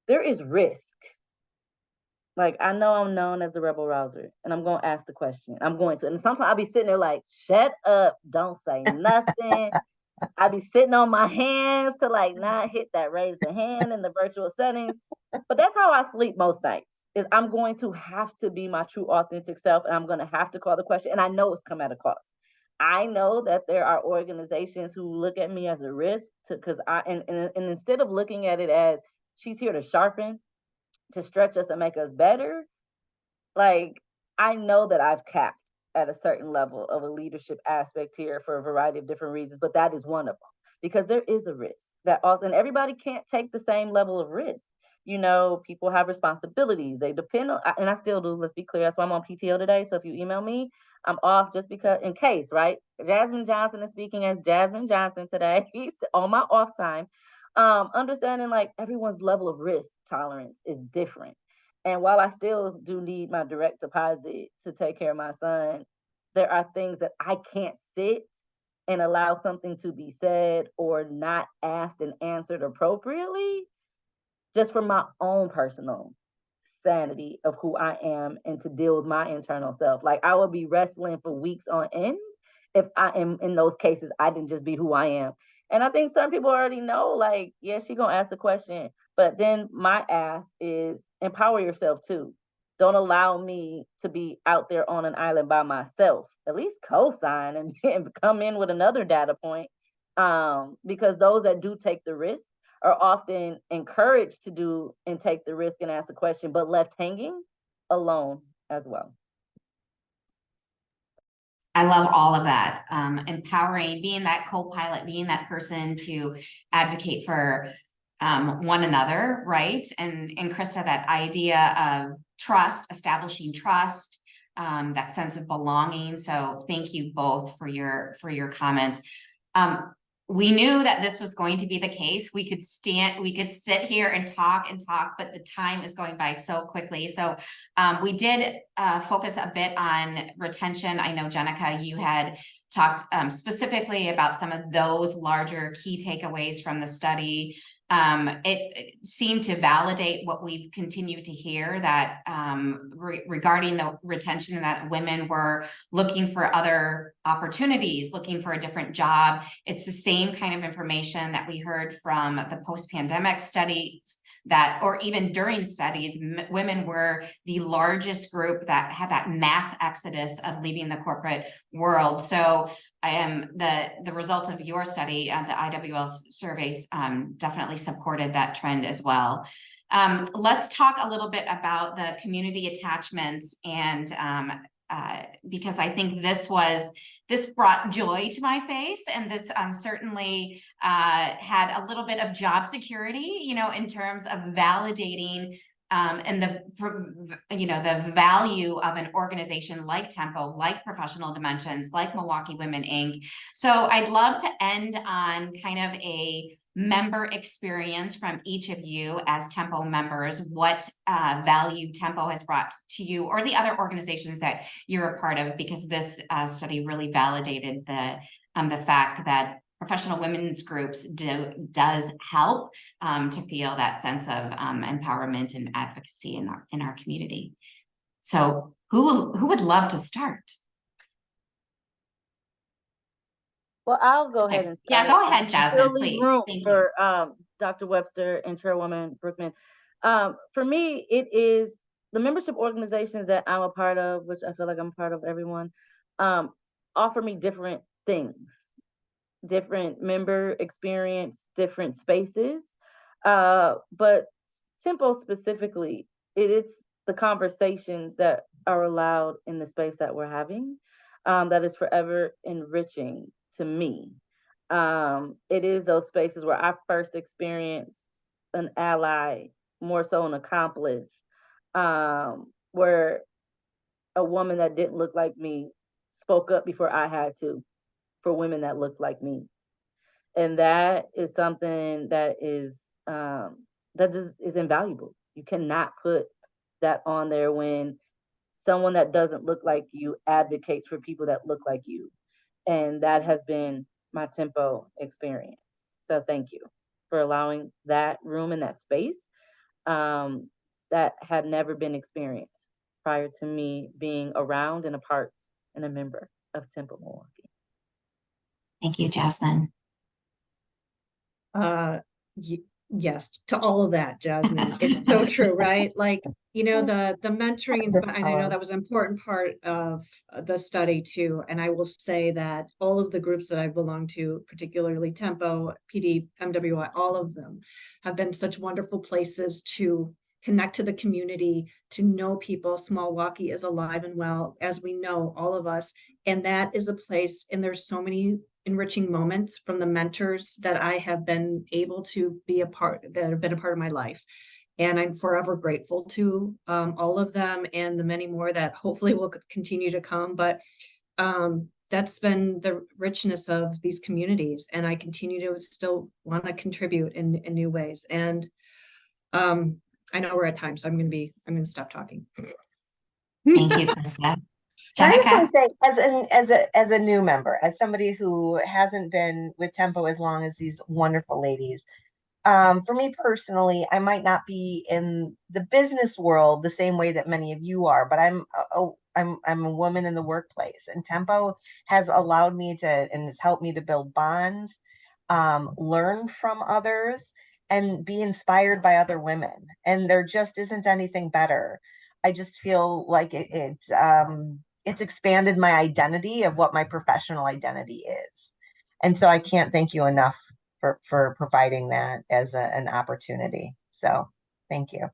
there is risk. Like, I know I'm known as the rebel rouser, and I'm going to ask the question. I'm going to. And sometimes I'll be sitting there like, shut up, don't say nothing. I'll be sitting on my hands to like not hit that raise the hand in the virtual settings. But that's how I sleep most nights, is I'm going to have to be my true authentic self, and I'm going to have to call the question. And I know it's come at a cost. I know that there are organizations who look at me as a risk because and instead of looking at it as she's here to sharpen, to stretch us and make us better, like, I know that I've capped at a certain level of a leadership aspect here for a variety of different reasons, but that is one of them, because there is a risk that also, and everybody can't take the same level of risk. People have responsibilities. They depend on, and I still do, let's be clear. That's why I'm on PTO today. So if you email me, I'm off just because, in case, right? Jasmine Johnson is speaking as Jasmine Johnson today. He's on my off time. Understanding like everyone's level of risk tolerance is different. And while I still do need my direct deposit to take care of my son, there are things that I can't sit and allow something to be said or not asked and answered appropriately, just for my own personal sanity of who I am and to deal with my internal self. Like, I will be wrestling for weeks on end if I am in those cases. I didn't just be who I am. And I think some people already know, like, yeah, she gonna ask the question. But then my ask is empower yourself too. Don't allow me to be out there on an island by myself. At least co-sign and come in with another data point. Because those that do take the risk are often encouraged to do and take the risk and ask the question, but left hanging alone as well. I love all of that. Empowering, being that co-pilot, being that person to advocate for one another, right? And Krista, that idea of trust, establishing trust, that sense of belonging. So thank you both for your comments. We knew that this was going to be the case. We could sit here and talk, but the time is going by so quickly. So we did focus a bit on retention. I know, Jenica, you had talked specifically about some of those larger key takeaways from the study. It seemed to validate what we've continued to hear, that regarding the retention, that women were looking for other opportunities, looking for a different job. It's the same kind of information that we heard from the post-pandemic studies, that, or even during studies, women were the largest group that had that mass exodus of leaving the corporate world. So the results of your study, the IWL surveys, definitely supported that trend as well. Let's talk a little bit about the community attachments, and because I think this brought joy to my face, and this certainly had a little bit of job security, in terms of validating and the value of an organization like Tempo, like Professional Dimensions, like Milwaukee Women Inc. So I'd love to end on kind of a member experience from each of you as Tempo members, what value Tempo has brought to you or the other organizations that you're a part of, because this study really validated the fact that professional women's groups does help to feel that sense of empowerment and advocacy in our community. So who would love to start? Well, I'll go ahead and start. Yeah, go ahead, Jasmine, please. Room for Dr. Webster and Chairwoman Brookman. For me, it is the membership organizations that I'm a part of, which I feel like I'm part of everyone, offer me different things, different member experience, different spaces. But Tempo specifically, it's the conversations that are allowed in the space that we're having that is forever enriching to me. It is those spaces where I first experienced an ally, more so an accomplice, where a woman that didn't look like me spoke up before I had to for women that looked like me. And that is something that is invaluable. You cannot put that on there when someone that doesn't look like you advocates for people that look like you. And that has been my Tempo experience. So thank you for allowing that room and that space that had never been experienced prior to me being around and a part and a member of Tempo Milwaukee. Thank you, Jasmine. Yes, to all of that, Jasmine. It's so true, right? Like, the mentoring, and I know that was an important part of the study too. And I will say that all of the groups that I belong to, particularly Tempo, PD, MWI, all of them have been such wonderful places to connect to the community, to know people. Small Milwaukee is alive and well, as we know, all of us. And that is a place, and there's so many enriching moments from the mentors that I have been able to be a part, that have been a part of my life. And I'm forever grateful to all of them and the many more that hopefully will continue to come. But that's been the richness of these communities. And I continue to still want to contribute in new ways. And I know we're at time, so I'm going to stop talking. Thank you, Krista. I just want to say, as a new member, as somebody who hasn't been with Tempo as long as these wonderful ladies, for me personally, I might not be in the business world the same way that many of you are, but I'm a woman in the workplace, and Tempo has allowed me to, and has helped me to build bonds, learn from others, and be inspired by other women. And there just isn't anything better. I just feel like it's expanded my identity of what my professional identity is. And so I can't thank you enough for providing that as an opportunity. So thank you.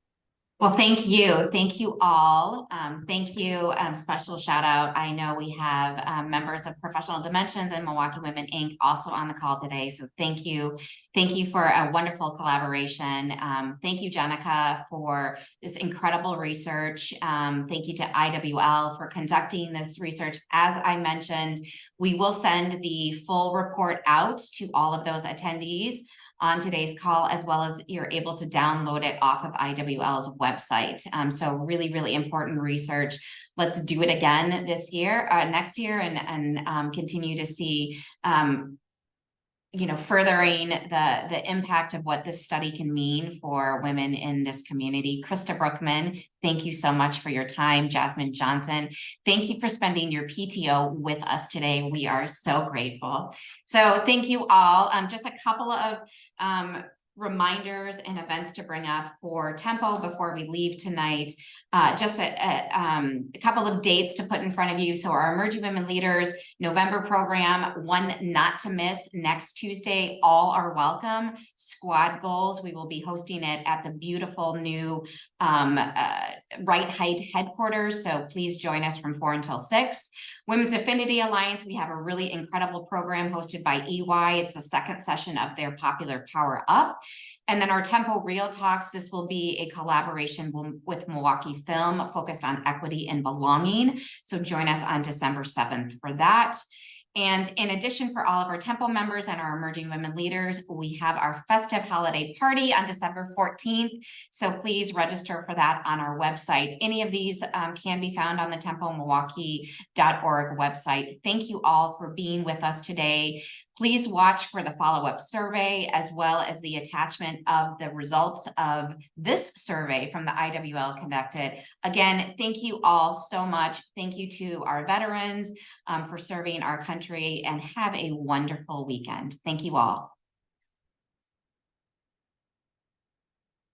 Well, thank you. Thank you all. Thank you. Special shout out. I know we have members of Professional Dimensions and Milwaukee Women Inc. also on the call today. So thank you. Thank you for a wonderful collaboration. Thank you, Jenica, for this incredible research. Thank you to IWL for conducting this research. As I mentioned, we will send the full report out to all of those attendees on today's call, as well as you're able to download it off of IWL's website. So really, really important research. Let's do it again this year, next year, and continue to see furthering the impact of what this study can mean for women in this community. Krista Brookman, thank you so much for your time. Jasmine Johnson, thank you for spending your PTO with us today. We are so grateful. So thank you all. Just a couple of reminders and events to bring up for Tempo before we leave tonight. Just a couple of dates to put in front of you. So our Emerging Women Leaders November program, one not to miss, next Tuesday, all are welcome. Squad goals, we will be hosting it at the beautiful new Right Height headquarters. So please join us from 4 until 6. Women's Affinity Alliance, we have a really incredible program hosted by EY. It's the second session of their popular Power Up. And then our Tempo Real Talks, this will be a collaboration with Milwaukee Film focused on equity and belonging. So join us on December 7th for that. And in addition, for all of our Tempo members and our Emerging Women Leaders, we have our festive holiday party on December 14th. So please register for that on our website. Any of these can be found on the TempoMilwaukee.org website. Thank you all for being with us today. Please watch for the follow-up survey, as well as the attachment of the results of this survey from the IWL conducted. Again, thank you all so much. Thank you to our veterans for serving our country, and have a wonderful weekend. Thank you all.